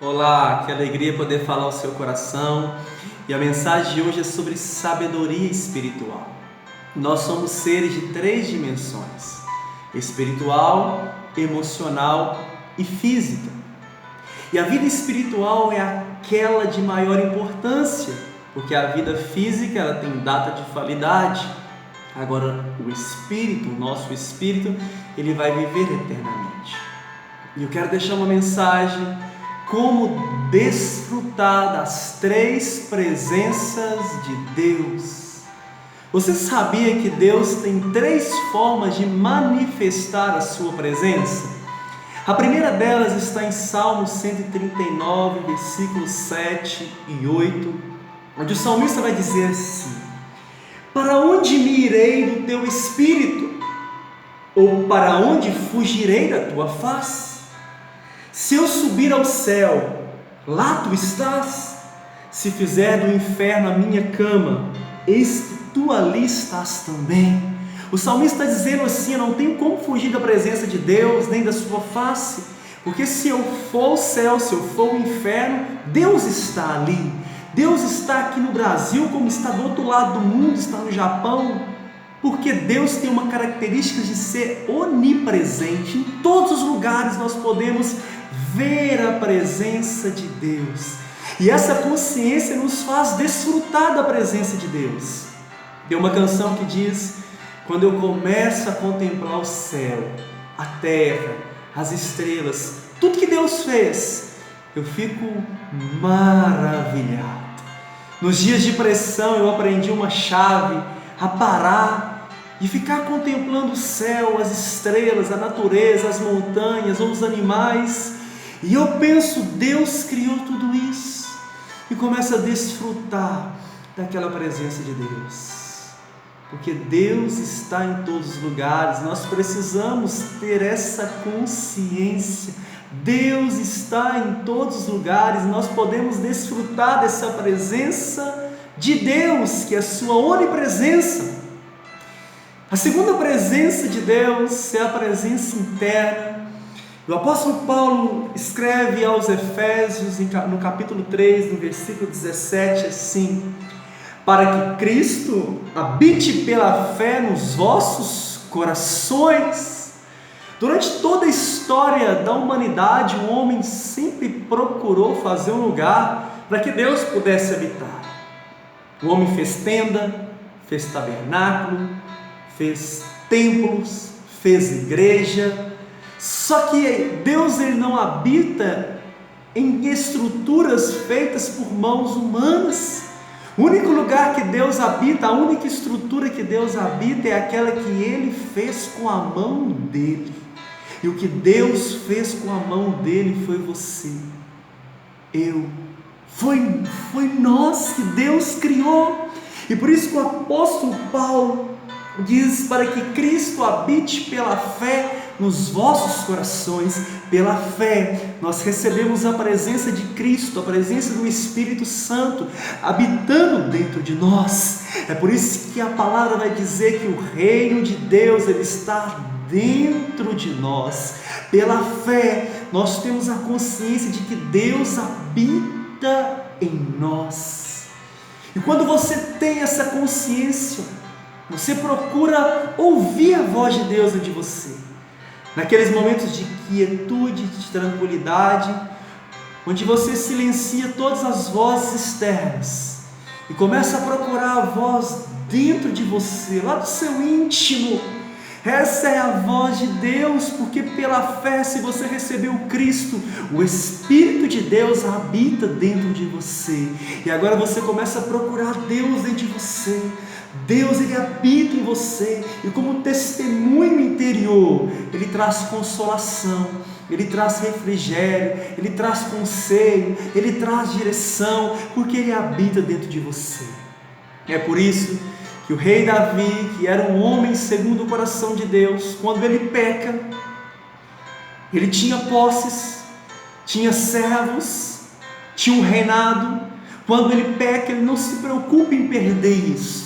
Olá, que alegria poder falar ao seu coração. E a mensagem de hoje é sobre sabedoria espiritual. Nós somos seres de 3 dimensões: espiritual, emocional e física. E a vida espiritual é aquela de maior importância, porque a vida física ela tem data de validade. Agora o espírito, o nosso espírito, ele vai viver eternamente. E eu quero deixar uma mensagem: como desfrutar das 3 presenças de Deus. Você sabia que Deus tem 3 formas de manifestar a sua presença? A primeira delas está em Salmo 139, versículos 7 e 8, onde o salmista vai dizer assim: para onde me irei do teu espírito? Ou para onde fugirei da tua face? Se eu subir ao céu, lá tu estás. Se fizer do inferno a minha cama, eis que tu ali estás também. O salmista está dizendo assim: eu não tenho como fugir da presença de Deus, nem da sua face, porque se eu for ao céu, se eu for ao inferno, Deus está ali. Deus está aqui no Brasil, como está do outro lado do mundo, está no Japão, porque Deus tem uma característica de ser onipresente. Em todos os lugares nós podemos ver a presença de Deus, e essa consciência nos faz desfrutar da presença de Deus. Tem uma canção que diz: quando eu começo a contemplar o céu, a terra, as estrelas, tudo que Deus fez, eu fico maravilhado. Nos dias de pressão eu aprendi uma chave: a parar e ficar contemplando o céu, as estrelas, a natureza, as montanhas ou os animais. E eu penso, Deus criou tudo isso, e começo a desfrutar daquela presença de Deus, porque Deus está em todos os lugares. Nós precisamos ter essa consciência: Deus está em todos os lugares. Nós podemos desfrutar dessa presença de Deus, que é a sua onipresença. A segunda presença de Deus é a presença interna. O apóstolo Paulo escreve aos Efésios, no capítulo 3, no versículo 17, assim: para que Cristo habite pela fé nos vossos corações. Durante toda a história da humanidade, o homem sempre procurou fazer um lugar para que Deus pudesse habitar. O homem fez tenda, fez tabernáculo, fez templos, fez igreja. Só que Deus ele não habita em estruturas feitas por mãos humanas. O único lugar que Deus habita, a única estrutura que Deus habita é aquela que Ele fez com a mão dele. E o que Deus fez com a mão dele foi você, eu, foi nós que Deus criou. E por isso que o apóstolo Paulo diz: para que Cristo habite pela fé nos vossos corações. Pela fé nós recebemos a presença de Cristo, a presença do Espírito Santo habitando dentro de nós. É por isso que a palavra vai dizer que o reino de Deus ele está dentro de nós. Pela fé nós temos a consciência de que Deus habita em nós. E quando você tem essa consciência, você procura ouvir a voz de Deus dentro de você. Naqueles momentos de quietude, de tranquilidade, onde você silencia todas as vozes externas e começa a procurar a voz dentro de você, lá do seu íntimo. Essa é a voz de Deus, porque pela fé, se você recebeu Cristo, o Espírito de Deus habita dentro de você. E agora você começa a procurar Deus dentro de você. Deus ele habita em você, e como testemunho interior, ele traz consolação, ele traz refrigério, ele traz conselho, ele traz direção, porque ele habita dentro de você. É por isso que o rei Davi, que era um homem segundo o coração de Deus, quando ele peca, ele tinha posses, tinha servos, tinha um reinado. Quando ele peca, ele não se preocupa em perder isso,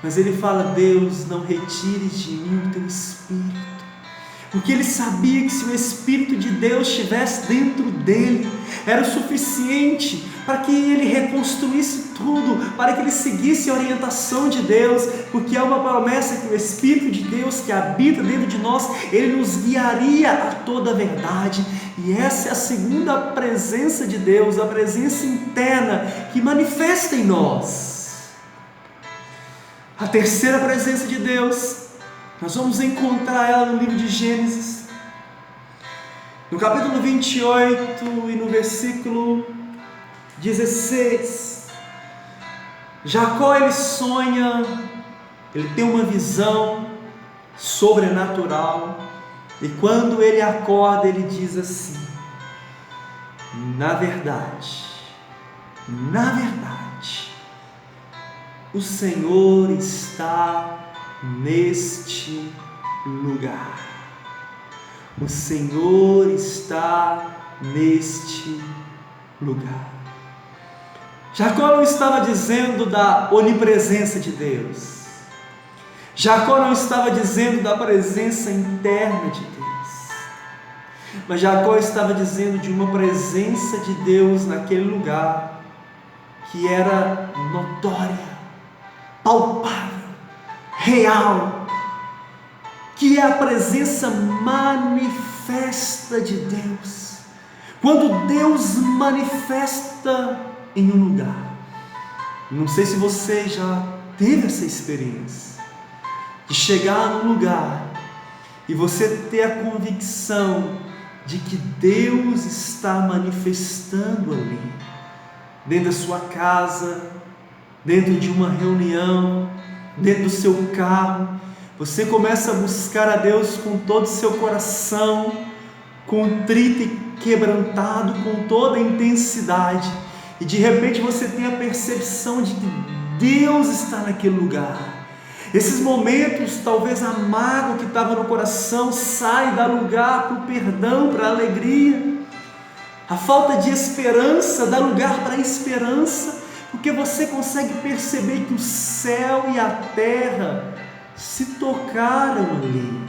mas ele fala: Deus, não retires de mim o teu Espírito, porque ele sabia que se o Espírito de Deus estivesse dentro dele, era o suficiente para que ele reconstruísse tudo, para que ele seguisse a orientação de Deus, porque há uma promessa que o Espírito de Deus que habita dentro de nós, ele nos guiaria a toda a verdade. E essa é a segunda presença de Deus, a presença interna que manifesta em nós. A terceira presença de Deus, nós vamos encontrar ela no livro de Gênesis, no capítulo 28 e no versículo 16. Jacó, ele sonha, ele tem uma visão sobrenatural, e quando ele acorda, ele diz assim: na verdade, o Senhor está neste lugar. O Senhor está neste lugar. Jacó não estava dizendo da onipresença de Deus. Jacó não estava dizendo da presença interna de Deus. Mas Jacó estava dizendo de uma presença de Deus naquele lugar que era notória, palpável, real, que é a presença manifesta de Deus. Quando Deus manifesta em um lugar, não sei se você já teve essa experiência de chegar num lugar e você ter a convicção de que Deus está manifestando ali, dentro da sua casa, dentro de uma reunião, dentro do seu carro. Você começa a buscar a Deus com todo o seu coração, contrito e quebrantado, com toda a intensidade, e de repente você tem a percepção de que Deus está naquele lugar. Esses momentos, talvez a mágoa que estava no coração sai, dá lugar para o perdão, para a alegria. A falta de esperança dá lugar para a esperança, porque você consegue perceber que o céu e a terra se tocaram ali.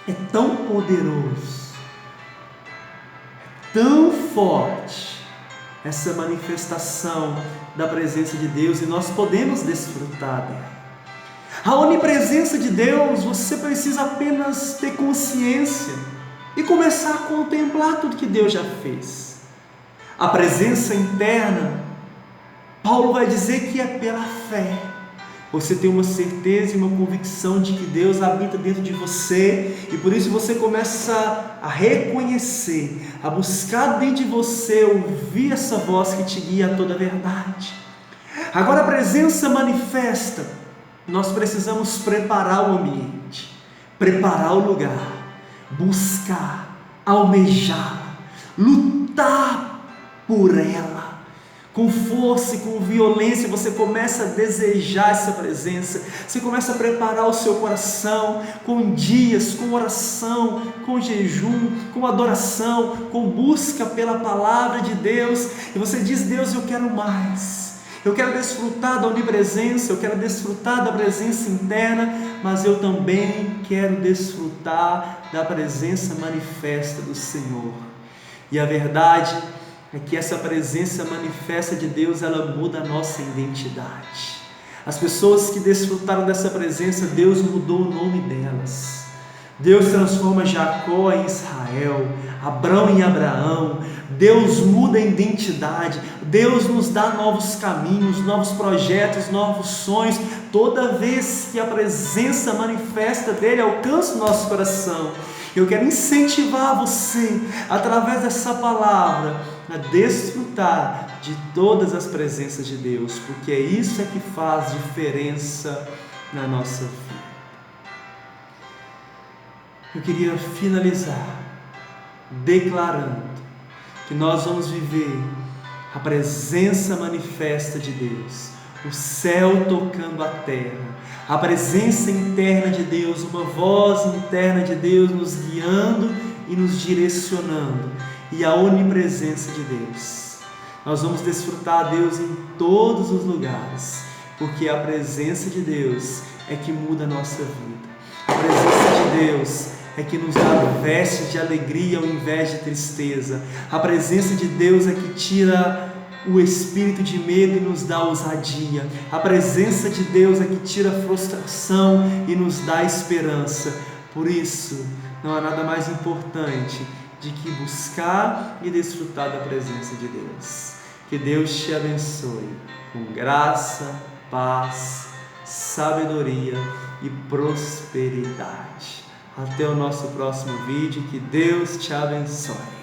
É tão poderoso, é tão forte essa manifestação da presença de Deus, e nós podemos desfrutar dela. A onipresença de Deus, você precisa apenas ter consciência e começar a contemplar tudo que Deus já fez. A presença interna, Paulo vai dizer que é pela fé. Você tem uma certeza e uma convicção de que Deus habita dentro de você, e por isso você começa a reconhecer, a buscar dentro de você, ouvir essa voz que te guia a toda a verdade. Agora, a presença manifesta, nós precisamos preparar o ambiente, preparar o lugar, buscar, almejar, lutar por ela. Com força e com violência, você começa a desejar essa presença, você começa a preparar o seu coração com dias, com oração, com jejum, com adoração, com busca pela palavra de Deus, e você diz: Deus, eu quero mais, eu quero desfrutar da onipresença, eu quero desfrutar da presença interna, mas eu também quero desfrutar da presença manifesta do Senhor. E a verdade é que essa presença manifesta de Deus, ela muda a nossa identidade. As pessoas que desfrutaram dessa presença, Deus mudou o nome delas. Deus transforma Jacó em Israel, Abrão em Abraão. Deus muda a identidade. Deus nos dá novos caminhos, novos projetos, novos sonhos, toda vez que a presença manifesta dele alcança o nosso coração. Eu quero incentivar você, através dessa palavra, a desfrutar de todas as presenças de Deus, porque é isso que faz diferença na nossa vida. Eu queria finalizar declarando que nós vamos viver a presença manifesta de Deus, o céu tocando a terra, a presença interna de Deus, uma voz interna de Deus nos guiando e nos direcionando, e a onipresença de Deus. Nós vamos desfrutar a Deus em todos os lugares, porque a presença de Deus é que muda a nossa vida. A presença de Deus é que nos dá vestes de alegria ao invés de tristeza. A presença de Deus é que tira o espírito de medo e nos dá ousadia. A presença de Deus é que tira a frustração e nos dá esperança. Por isso, não há nada mais importante de que buscar e desfrutar da presença de Deus. Que Deus te abençoe com graça, paz, sabedoria e prosperidade. Até o nosso próximo vídeo. Que Deus te abençoe.